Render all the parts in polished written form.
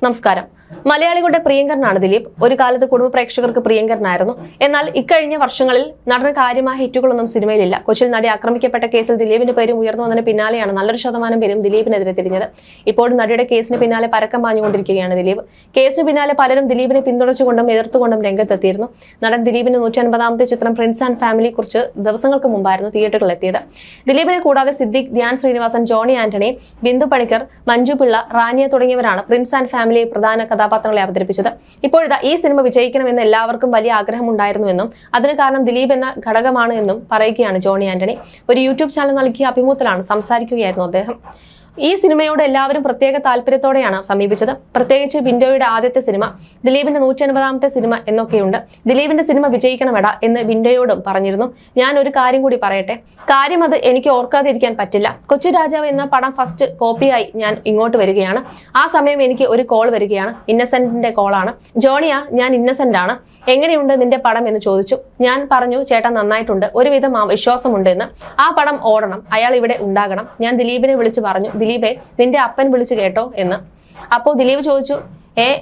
നമസ്കാരം. മലയാളികളുടെ പ്രിയങ്കരനാണ് ദിലീപ്. ഒരു കാലത്ത് കുടുംബ പ്രേക്ഷകർക്ക് പ്രിയങ്കരനായിരുന്നു. എന്നാൽ ഇക്കഴിഞ്ഞ വർഷങ്ങളിൽ നടന്ന കാര്യമായ ഹിറ്റുകളൊന്നും സിനിമയിലില്ല. കൊച്ചിയിൽ നടി ആക്രമിക്കപ്പെട്ട കേസിൽ ദിലീപിന്റെ പേരും ഉയർന്നു വന്നതിന് പിന്നാലെയാണ് നല്ലൊരു ശതമാനം പേരും ദിലീപിനെതിരെ തിരിഞ്ഞത്. ഇപ്പോഴും നടിയുടെ കേസിന് പിന്നാലെ പരക്കം പാഞ്ഞുകൊണ്ടിരിക്കുകയാണ് ദിലീപ്. കേസിന് പിന്നാലെ പലരും ദിലീപിനെ പിന്തുണച്ചുകൊണ്ടും എതിർത്തുകൊണ്ടും രംഗത്തെത്തിയിരുന്നു. നടൻ ദിലീപിന്റെ 150ാമത്തെ ചിത്രം പ്രിൻസ് ആൻഡ് ഫാമിലി കുറിച്ച് ദിവസങ്ങൾക്ക് മുമ്പായിരുന്നു തിയേറ്ററുകളിൽ എത്തിയത്. ദിലീപിനെ കൂടാതെ സിദ്ദിഖ്, ധ്യാൻ ശ്രീനിവാസൻ, ജോണി ആന്റണി, ബിന്ദു പണിക്കർ, മഞ്ജു പിള്ള, റാനിയ തുടങ്ങിയവരാണ് പ്രിൻസ് ആൻഡ് ഫാമിലി പ്രധാന കഥാപാത്രങ്ങളെ അവതരിപ്പിച്ചത്. ഇപ്പോഴിതാ ഈ സിനിമ വിജയിക്കണമെന്ന് എല്ലാവർക്കും വലിയ ആഗ്രഹമുണ്ടായിരുന്നുവെന്നും അതിന് കാരണം ദിലീപ് എന്ന ഘടകമാണ് എന്നും പറയുകയാണ് ജോണി ആന്റണി. ഒരു യൂട്യൂബ് ചാനൽ നൽകിയ അഭിമുഖത്തിലാണ് സംസാരിക്കുകയായിരുന്നു അദ്ദേഹം. ഈ സിനിമയോട് എല്ലാവരും പ്രത്യേക താല്പര്യത്തോടെയാണ് സമീപിച്ചത്. പ്രത്യേകിച്ച് വിൻഡോയുടെ ആദ്യത്തെ സിനിമ, ദിലീപിന്റെ 150ാമത്തെ സിനിമ എന്നൊക്കെയുണ്ട്. ദിലീപിന്റെ സിനിമ വിജയിക്കണമെടാ എന്ന് വിൻഡോയോടും പറഞ്ഞിരുന്നു. ഞാൻ ഒരു കാര്യം കൂടി പറയട്ടെ, കാര്യം അത് എനിക്ക് ഓർക്കാതിരിക്കാൻ പറ്റില്ല. കൊച്ചു രാജാവ് എന്ന പടം ഫസ്റ്റ് കോപ്പിയായി ഞാൻ ഇങ്ങോട്ട് വരികയാണ്. ആ സമയം എനിക്ക് ഒരു കോൾ വരികയാണ്. ഇന്നസെന്റിന്റെ കോളാണ്. ജോണിയ, ഞാൻ ഇന്നസെന്റ് ആണ്, എങ്ങനെയുണ്ട് നിന്റെ പടം എന്ന് ചോദിച്ചു. ഞാൻ പറഞ്ഞു, ചേട്ടാ നന്നായിട്ടുണ്ട്, ഒരുവിധം വിശ്വാസമുണ്ട് എന്ന്. ആ പടം ഓടണം, അയാൾ ഇവിടെ ഉണ്ടാകണം. ഞാൻ ദിലീപിനെ വിളിച്ചു പറഞ്ഞു, ദിലീപേ, നിന്റെ അപ്പൻ വിളിച്ചു കേട്ടോ എന്ന്. അപ്പോൾ ദിലീപ് ചോദിച്ചു,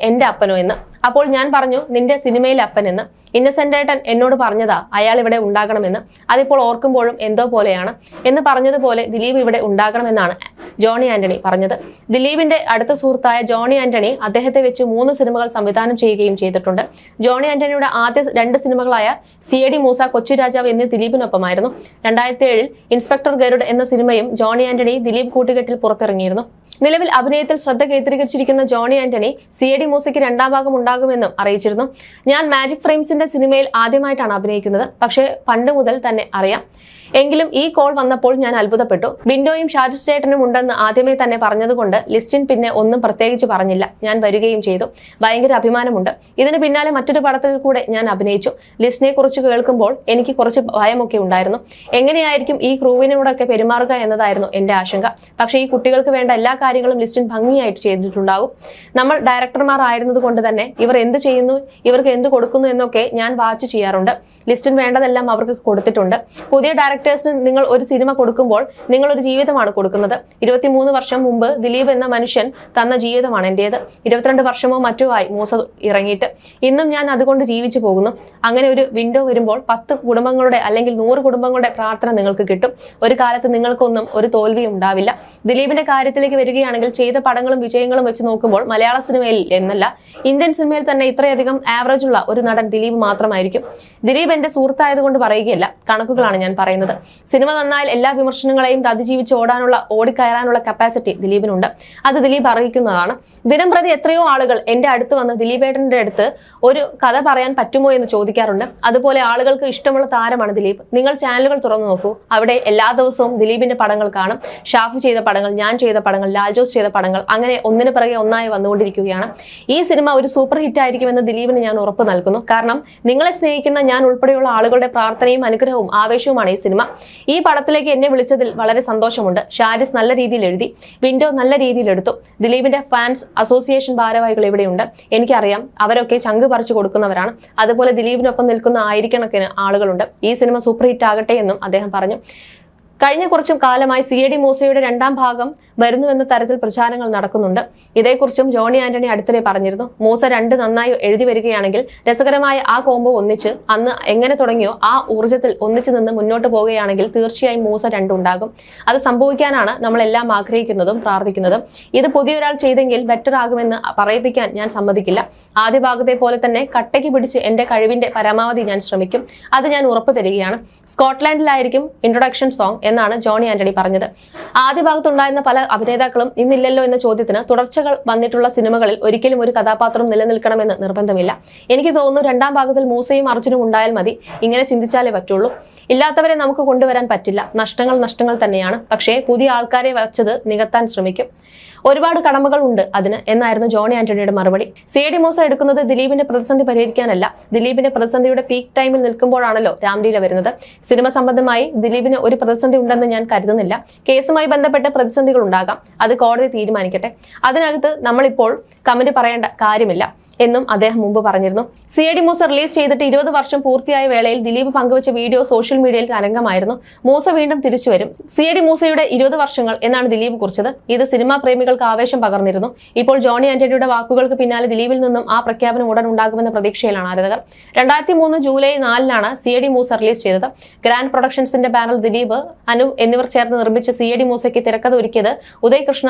എന്റെ അപ്പനോ എന്ന്. അപ്പോൾ ഞാൻ പറഞ്ഞു, നിന്റെ സിനിമയിലെ അപ്പൻ എന്ന്. ഇന്നസെന്റേട്ടൻ എന്നോട് പറഞ്ഞതാ അയാൾ ഇവിടെ ഉണ്ടാകണമെന്ന്. അതിപ്പോൾ ഓർക്കുമ്പോഴും എന്തോ പോലെയാണ് എന്ന് പറഞ്ഞതുപോലെ ദിലീപ് ഇവിടെ ഉണ്ടാകണമെന്നാണ് ജോണി ആന്റണി പറഞ്ഞത്. ദിലീപിന്റെ അടുത്ത സുഹൃത്തായ ജോണി ആന്റണി അദ്ദേഹത്തെ വെച്ച് 3 സിനിമകൾ സംവിധാനം ചെയ്യുകയും ചെയ്തിട്ടുണ്ട്. ജോണി ആന്റണിയുടെ ആദ്യ 2 സിനിമകളായ CID മൂസ, കൊച്ചു രാജാവ് എന്നീ ദിലീപിനൊപ്പമായിരുന്നു. 2007 ഇൻസ്പെക്ടർ ഗരുഡ് എന്ന സിനിമയും ജോണി ആന്റണി ദിലീപ് കൂട്ടുകെട്ടിൽ പുറത്തിറങ്ങിയിരുന്നു. നിലവിൽ അഭിനയത്തിൽ ശ്രദ്ധ കേന്ദ്രീകരിച്ചിരിക്കുന്ന ജോണി ആന്റണി CID മൂസയ്ക്ക് 2ാം ഭാഗം ഉണ്ടാകുമെന്നും അറിയിച്ചിരുന്നു. ഞാൻ മാജിക് ഫ്രെയിംസിന്റെ സിനിമയിൽ ആദ്യമായിട്ടാണ് അഭിനയിക്കുന്നത്, പക്ഷേ പണ്ട് മുതൽ തന്നെ അറിയാം. എങ്കിലും ഈ കോൾ വന്നപ്പോൾ ഞാൻ അത്ഭുതപ്പെട്ടു. വിൻഡോയും ഷാജു ചേട്ടനും ഉണ്ടെന്ന് ആദ്യമേ തന്നെ പറഞ്ഞതുകൊണ്ട് ലിസ്റ്റിൻ പിന്നെ ഒന്നും പ്രത്യേകിച്ച് പറഞ്ഞില്ല. ഞാൻ വരികയും ചെയ്തു. ഭയങ്കര അഭിമാനമുണ്ട്. ഇതിന് പിന്നാലെ മറ്റൊരു പടത്തിൽ കൂടെ ഞാൻ അഭിനയിച്ചു. ലിസ്റ്റിനെ കുറിച്ച് കേൾക്കുമ്പോൾ എനിക്ക് കുറച്ച് ഭയമൊക്കെ ഉണ്ടായിരുന്നു. എങ്ങനെയായിരിക്കും ഈ ക്രൂവിനോടൊക്കെ പെരുമാറുക എന്നതായിരുന്നു എന്റെ ആശങ്ക. പക്ഷേ ഈ കുട്ടികൾക്ക് വേണ്ട എല്ലാ കാര്യങ്ങളും ലിസ്റ്റിൻ ഭംഗിയായിട്ട് ചെയ്തിട്ടുണ്ടാകും. നമ്മൾ ഡയറക്ടർമാർ ആയിരുന്നത് കൊണ്ട് തന്നെ ഇവർ എന്ത് ചെയ്യുന്നു, ഇവർക്ക് എന്ത് കൊടുക്കുന്നു എന്നൊക്കെ ഞാൻ വാച്ച് ചെയ്യാറുണ്ട്. ലിസ്റ്റിൻ വേണ്ടതെല്ലാം അവർക്ക് കൊടുത്തിട്ടുണ്ട്. പുതിയ ഡയറക്ടേഴ്സിന് നിങ്ങൾ ഒരു സിനിമ കൊടുക്കുമ്പോൾ നിങ്ങൾ ഒരു ജീവിതമാണ് കൊടുക്കുന്നത്. 23 വർഷം മുമ്പ് ദിലീപ് എന്ന മനുഷ്യൻ തന്ന ജീവിതമാണ് എന്റേത്. 22 വർഷമോ മറ്റോ ആയി മൂസ ഇറങ്ങിയിട്ട്. ഇന്നും ഞാൻ അതുകൊണ്ട് ജീവിച്ചു പോകുന്നു. അങ്ങനെ ഒരു വിൻഡോ വരുമ്പോൾ 10 കുടുംബങ്ങളുടെ അല്ലെങ്കിൽ 100 കുടുംബങ്ങളുടെ പ്രാർത്ഥന നിങ്ങൾക്ക് കിട്ടും. ഒരു കാലത്ത് നിങ്ങൾക്കൊന്നും ഒരു തോൽവിയും ഉണ്ടാവില്ല. ദിലീപിന്റെ കാര്യത്തിലേക്ക് വരികയാണെങ്കിൽ ചെയ്ത പടങ്ങളും വിജയങ്ങളും വെച്ച് നോക്കുമ്പോൾ മലയാള സിനിമയിൽ എന്നല്ല ഇന്ത്യൻ സിനിമയിൽ തന്നെ ഇത്രയധികം ആവറേജ് ഉള്ള ഒരു നടൻ ദിലീപ് മാത്രമായിരിക്കും. ദിലീപ് എന്റെ സുഹൃത്തായതുകൊണ്ട് പറയുകയല്ല, കണക്കുകളാണ് ഞാൻ പറയുന്നത്. സിനിമ നന്നായാൽ എല്ലാ വിമർശനങ്ങളെയും അതിജീവിച്ച് ഓടിക്കയറാനുള്ള കപ്പാസിറ്റി ദിലീപിനുണ്ട്. അത് ദിലീപ് അറിയിക്കുന്നതാണ്. ദിനം പ്രതി എത്രയോ ആളുകൾ എന്റെ അടുത്ത് വന്ന് ദിലീപേട്ടന്റെ അടുത്ത് ഒരു കഥ പറയാൻ പറ്റുമോ എന്ന് ചോദിക്കാറുണ്ട്. അതുപോലെ ആളുകൾക്ക് ഇഷ്ടമുള്ള താരമാണ് ദിലീപ്. നിങ്ങൾ ചാനലുകൾ തുറന്നു നോക്കൂ, അവിടെ എല്ലാ ദിവസവും ദിലീപിന്റെ പടങ്ങൾ കാണും. ഷാഫു ചെയ്ത പടങ്ങൾ, ഞാൻ ചെയ്ത പടങ്ങൾ, ലാൽ ജോസ് ചെയ്ത പടങ്ങൾ, അങ്ങനെ ഒന്നിനു പിറകെ ഒന്നായി വന്നുകൊണ്ടിരിക്കുകയാണ്. ഈ സിനിമ ഒരു സൂപ്പർ ഹിറ്റ് ആയിരിക്കുമെന്ന് ദിലീപിന് ഞാൻ ഉറപ്പ് നൽകുന്നു. കാരണം നിങ്ങളെ സ്നേഹിക്കുന്ന ഞാൻ ഉൾപ്പെടെയുള്ള ആളുകളുടെ പ്രാർത്ഥനയും അനുഗ്രഹവും ആവേശവുമാണ് ഈ സിനിമ. ഈ പടത്തിലേക്ക് എന്നെ വിളിച്ചതിൽ വളരെ സന്തോഷമുണ്ട്. ഷാരിസ് നല്ല രീതിയിൽ എഴുതി, വിൻഡോ നല്ല രീതിയിൽ എടുത്തു. ദിലീപിന്റെ ഫാൻസ് അസോസിയേഷൻ ഭാരവാഹികൾ ഇവിടെയുണ്ട്. എനിക്കറിയാം, അവരൊക്കെ ചങ്ക് പറിച്ചു കൊടുക്കുന്നവരാണ്. അതുപോലെ ദിലീപിനൊപ്പം നിൽക്കുന്ന ആയിരക്കണക്കിന് ആളുകളുണ്ട്. ഈ സിനിമ സൂപ്പർ ഹിറ്റ് ആകട്ടെ എന്നും അദ്ദേഹം പറഞ്ഞു. കഴിഞ്ഞ കുറച്ചും കാലമായി CID മൂസയുടെ 2ാം ഭാഗം വരുന്നുവെന്ന തരത്തിൽ പ്രചാരങ്ങൾ നടക്കുന്നുണ്ട്. ഇതേക്കുറിച്ചും ജോണി ആന്റണി അടുത്തിടെ പറഞ്ഞിരുന്നു. മൂസ 2 നന്നായി എഴുതി വരികയാണെങ്കിൽ രസകരമായ ആ കോംബോ ഒന്നിച്ച് അന്ന് എങ്ങനെ തുടങ്ങിയോ ആ ഊർജ്ജത്തിൽ ഒന്നിച്ചു നിന്ന് മുന്നോട്ട് പോവുകയാണെങ്കിൽ തീർച്ചയായും മൂസ 2 ഉണ്ടാകും. അത് സംഭവിക്കാനാണ് നമ്മളെല്ലാം ആഗ്രഹിക്കുന്നതും പ്രാർത്ഥിക്കുന്നതും. ഇത് പുതിയൊരാൾ ചെയ്തെങ്കിൽ ബെറ്റർ ആകുമെന്ന് പറയിപ്പിക്കാൻ ഞാൻ സമ്മതിക്കില്ല. ആദ്യ ഭാഗത്തെ പോലെ തന്നെ കട്ടയ്ക്ക് പിടിച്ച് എന്റെ കഴിവിന്റെ പരമാവധി ഞാൻ ശ്രമിക്കും. അത് ഞാൻ ഉറപ്പ് തരികയാണ്. സ്കോട്ട്ലാൻഡിലായിരിക്കും ഇൻട്രൊഡക്ഷൻ സോങ് എന്നാണ് ജോണി ആന്റണി പറഞ്ഞത്. ആദ്യ ഭാഗത്തുണ്ടായിരുന്ന പല അഭിനേതാക്കളും ഇന്നില്ലല്ലോ എന്ന ചോദ്യത്തിന് തുടർച്ചകൾ വന്നിട്ടുള്ള സിനിമകളിൽ ഒരിക്കലും ഒരു കഥാപാത്രം നിലനിൽക്കണമെന്ന് നിർബന്ധമില്ല. എനിക്ക് തോന്നുന്നു 2ാം ഭാഗത്തിൽ മൂസയും അർജുനും ഉണ്ടായാൽ മതി. ഇങ്ങനെ ചിന്തിച്ചാലേ പറ്റുള്ളൂ. ഇല്ലാത്തവരെ നമുക്ക് കൊണ്ടുവരാൻ പറ്റില്ല. നഷ്ടങ്ങൾ തന്നെയാണ്. പക്ഷേ പുതിയ ആൾക്കാരെ വെച്ചത് നികത്താൻ ശ്രമിക്കും. ഒരുപാട് കടമകൾ ഉണ്ട് അതിന് എന്നായിരുന്നു ജോണി ആന്റണിയുടെ മറുപടി. CID മൂസ എടുക്കുന്നത് ദിലീപിന്റെ പ്രതിസന്ധി പരിഹരിക്കാനല്ല. ദിലീപിന്റെ പ്രതിസന്ധിയുടെ പീക്ക് ടൈമിൽ നിൽക്കുമ്പോഴാണല്ലോ രാംലീല വരുന്നത്. സിനിമ സംബന്ധമായി ദിലീപിന് ഒരു പ്രതിസന്ധി ഉണ്ടെന്ന് ഞാൻ കരുതുന്നില്ല. കേസുമായി ബന്ധപ്പെട്ട് പ്രതിസന്ധികൾ ഉണ്ടാകാം, അത് കോടതി തീരുമാനിക്കട്ടെ. അതിനകത്ത് നമ്മളിപ്പോൾ കമന്റ് പറയേണ്ട കാര്യമില്ല. എന്നും അദ്ദേഹം മുമ്പ് പറഞ്ഞിരുന്നു. CID മൂസ റിലീസ് ചെയ്തിട്ട് 20 വർഷം പൂർത്തിയായ വേളയിൽ ദിലീപ് പങ്കുവച്ച വീഡിയോ സോഷ്യൽ മീഡിയയിൽ തരംഗമായിരുന്നു. മൂസ വീണ്ടും തിരിച്ചുവരും. CID മൂസയുടെ 20 വർഷങ്ങൾ എന്നാണ് ദിലീപ് കുറിച്ചത്. ഇത് സിനിമാ പ്രേമികൾക്ക് ആവേശം പകർന്നിരുന്നു. ഇപ്പോൾ ജോണി ആന്റണിയുടെ വാക്കുകൾക്ക് പിന്നാലെ ദിലീപിൽ നിന്നും ആ പ്രഖ്യാപനം ഉടൻ ഉണ്ടാകുമെന്ന പ്രതീക്ഷയിലാണ് ആരാധകർ. 2003 ജൂലൈ 4-നാണ് CID മൂസ റിലീസ് ചെയ്തത്. ഗ്രാൻഡ് പ്രൊഡക്ഷൻസിന്റെ ബാനറിൽ ദിലീപ്, അനു എന്നിവർ ചേർന്ന് നിർമ്മിച്ച CID മൂസയ്ക്ക് തിരക്കഥ ഒരുക്കിയത് ഉദയ് കൃഷ്ണ,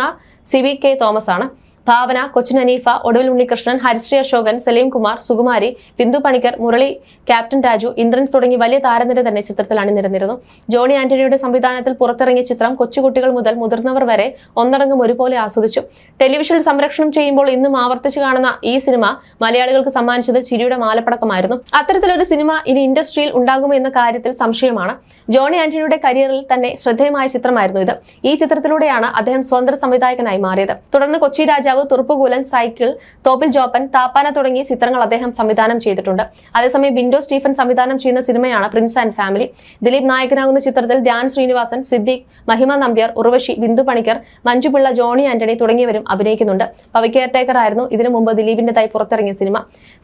CVK തോമസ് ആണ്. ഭാവന, കൊച്ചിൻ അനീഫ, ഒടുവിൽ ഉണ്ണികൃഷ്ണൻ, ഹരിശ്രീ അശോകൻ, സലീം കുമാർ, സുകുമാരി, ബിന്ദു പണിക്കർ, മുരളി, ക്യാപ്റ്റൻ രാജു, ഇന്ദ്രൻസ് തുടങ്ങി വലിയ താരനിര തന്നെ ചിത്രത്തിൽ അണിനിരന്നിരുന്നു. ജോണി ആന്റണിയുടെ സംവിധാനത്തിൽ പുറത്തിറങ്ങിയ ചിത്രം കൊച്ചുകുട്ടികൾ മുതൽ മുതിർന്നവർ വരെ ഒന്നടങ്കം ഒരുപോലെ ആസ്വദിച്ചു. ടെലിവിഷനിൽ സംരക്ഷണം ചെയ്യുമ്പോൾ ഇന്നും ആവർത്തിച്ചു കാണുന്ന ഈ സിനിമ മലയാളികൾക്ക് സമ്മാനിച്ചത് ചിരിയുടെ മാലപ്പടക്കമായിരുന്നു. അത്തരത്തിലൊരു സിനിമ ഇനി ഇൻഡസ്ട്രിയിൽ ഉണ്ടാകുമോ എന്ന കാര്യത്തിൽ സംശയമാണ്. ജോണി ആന്റണിയുടെ കരിയറിൽ തന്നെ ശ്രദ്ധേയമായ ചിത്രമായിരുന്നു ഇത്. ഈ ചിത്രത്തിലൂടെയാണ് അദ്ദേഹം സ്വതന്ത്ര സംവിധായകനായി മാറിയത്. തുടർന്ന് കൊച്ചി രാജാവ്, തുറുപ്പുകൂലൻ, സൈക്കിൾ, തോപ്പിൽ ജോപ്പൻ, താപ്പാന തുടങ്ങിയ ചിത്രങ്ങൾ അദ്ദേഹം സംവിധാനം ചെയ്തിട്ടുണ്ട്. അതേസമയം ബിൻഡോ സ്റ്റീഫൻ സംവിധാനം ചെയ്യുന്ന സിനിമയാണ് പ്രിൻസ് ആൻഡ് ഫാമിലി. ദിലീപ് നായകനാകുന്ന ചിത്രത്തിൽ ധ്യാൻ ശ്രീനിവാസൻ, സിദ്ദീഖ്, മഹിമ നമ്പ്യാർ, ഉർവശി, ബിന്ദു പണിക്കർ, മഞ്ജുപിള്ള, ജോണി ആന്റണി തുടങ്ങിയവരും അഭിനയിക്കുന്നുണ്ട്. പവി കെയർടേക്കർ ആയിരുന്നു ഇതിനു മുമ്പ് ദിലീപിന്റേതായി പുറത്തിറങ്ങിയ സിനിമ.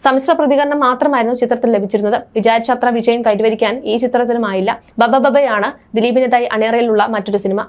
സമ്മിശ്ര പ്രതികരണം മാത്രമായിരുന്നു ചിത്രത്തിൽ ലഭിച്ചിരുന്നത്. വിചാരിച്ചത്ര വിജയം കൈവരിക്കാൻ ഈ ചിത്രത്തിലുമായില്ല. ബബ ബബയാണ് ദിലീപിന്റേതായി അണിയറയിലുള്ള മറ്റൊരു സിനിമ.